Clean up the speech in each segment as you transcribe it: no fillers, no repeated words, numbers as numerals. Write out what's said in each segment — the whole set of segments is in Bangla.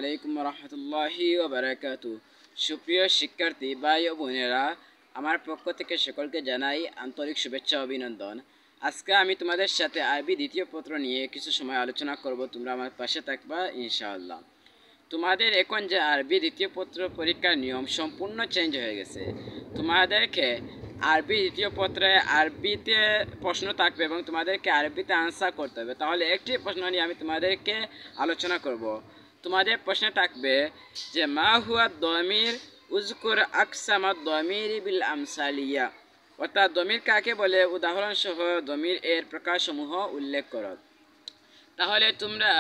আলাইকুম রহমতুল্লাহি ওয়া বারাকাতু। সুপ্রিয় শিক্ষার্থী ভাই ও বোনেরা, আমার পক্ষ থেকে সকলকে জানাই আন্তরিক শুভেচ্ছা ও অভিনন্দন। আজকে আমি তোমাদের সাথে আরবি দ্বিতীয় পত্র নিয়ে কিছু সময় আলোচনা করব। তোমরা আমার পাশে থাকবা ইনশাআল্লাহ। তোমাদের এখন যে আরবি দ্বিতীয় পত্র পরীক্ষার নিয়ম সম্পূর্ণ চেঞ্জ হয়ে গেছে। তোমাদেরকে আরবি দ্বিতীয় পত্রে আরবিতে প্রশ্ন থাকবে এবং তোমাদেরকে আরবিতে আনসার করতে হবে। তাহলে একটি প্রশ্ন নিয়ে আমি তোমাদেরকে আলোচনা করব। তোমাদের প্রশ্নে থাকবে যে মা হুয়া দমির উজকুর আকসামা দমির বিল আমসালিয়া, অর্থাৎ দমির কাকে বলে উদাহরণসহ দমির এর প্রকারসমূহ উল্লেখ করো। তাহলে তোমরা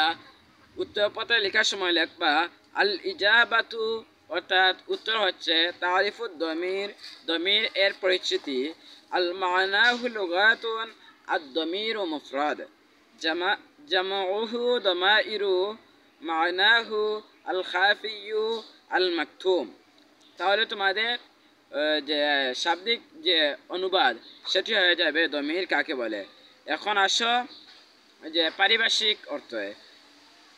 উত্তরপত্রে লেখার সময় লিখবা আল ইজাবাতু, অর্থাৎ উত্তর হচ্ছে তারিফুদ দমির, দমির এর পরিচিতি। আল মানাহু লুগাতুন আদ দমিরু মুফরাদ জামাউহু দমাইরু মানাহু আল খাফিয়ু আল মাকতুম। তাহলে তোমাদের যে শাব্দিক যে অনুবাদ সেটি হয়ে যাবে দমির কাকে বলে। এখন আসো যে পারিভাষিক অর্থে।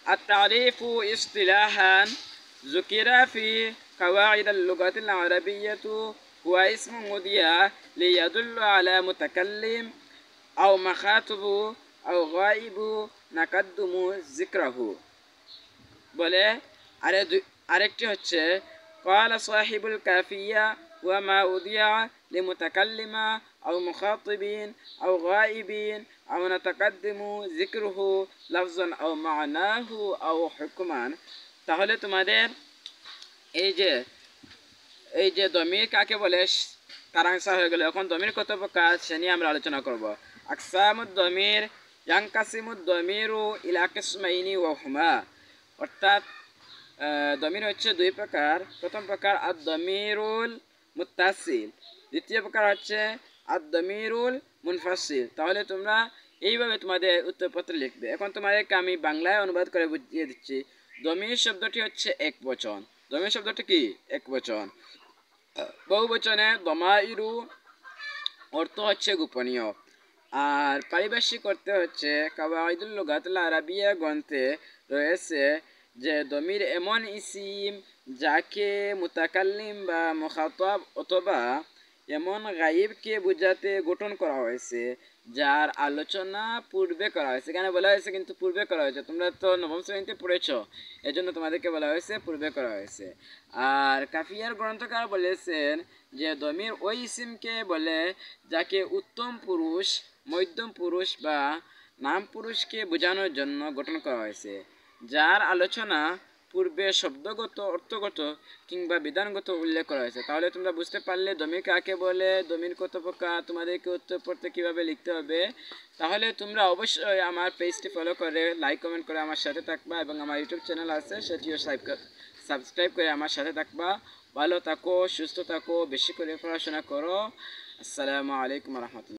التعريف اصطلاحا ذكر في قواعد اللغة العربية هو اسم مضيع ليدل على متكلم أو مخاطب أو غائب نقدم ذكره বলে। আরেকটি হচ্ছে قال صاحب الكافية وما أضيع لمتكلم أو مخاطب أو غائب أو نتقدم ذكره لفظا أو معناه أو حكما। তাহলে তোমাদের এই যে দমির কাকে বলে তার আনসার হয়ে গেল। এখন দমির কত প্রকার সে নিয়ে আমরা আলোচনা করব। আকসামুদ দমির ইয়ানকাসিমুদ দমিরু ইলা কিসমাইনি ওয়া হুমা, অর্থাৎ দমির হচ্ছে দুই প্রকার। প্রথম প্রকার আদ দমিরুল মুত্তাসিল, দ্বিতীয় প্রকার হচ্ছে আদ দমিরুল মুনফাসিল। তাহলে তোমরা এইভাবে তোমাদের উত্তরপত্র লিখবে। এখন তোমাদেরকে আমি বাংলায় অনুবাদ করে বুঝিয়ে দিচ্ছি। দমির শব্দটি হচ্ছে এক বচন। দমির শব্দটি কি? এক বচন। বহু বচনে দমাইরু অর্থ হচ্ছে গোপনীয়। আর পারিভাষিক করতে হচ্ছে কাওয়াইদুল লুগাতুল আরাবিয়া গ্রন্থে রয়েছে যে দমির এমন ইসিম যাকে মুতাকাল্লিম বা মুখাতাব অথবা এমন গায়েবকে বোঝাতে গঠন করা হয়েছে যার আলোচনা পূর্বে করা হয়েছে। এখানে বলা হয়েছে কিন্তু পূর্বে করা হয়েছে। তোমরা তো নবম শ্রেণীতে পড়েছো, এজন্য তোমাদেরকে বলা হয়েছে পূর্বে করা হয়েছে। আর কাফিয়ার গ্রন্থকার বলেছেন যে দমির ওই ইসিমকে বলে যাকে উত্তম পুরুষ, মধ্যম পুরুষ বা নাম পুরুষকে বোঝানোর জন্য গঠন করা হয়েছে, যার আলোচনা পূর্বে শব্দগত, অর্থগত কিংবা বিধানগত উল্লেখ করা হয়েছে। তাহলে তোমরা বুঝতে পারলে দমির কাকে বলে, দমির কত প্রকার, তোমাদেরকে উত্তর পড়তে কীভাবে লিখতে হবে। তাহলে তোমরা অবশ্যই আমার পেজটি ফলো করে লাইক কমেন্ট করে আমার সাথে থাকবা এবং আমার ইউটিউব চ্যানেল আছে সেটিও সাবস্ক্রাইব করে আমার সাথে থাকবা। ভালো থাকো, সুস্থ থাকো, বেশি করে পড়াশোনা করো। আসসালামু আলাইকুম রহমতুল্লাহ।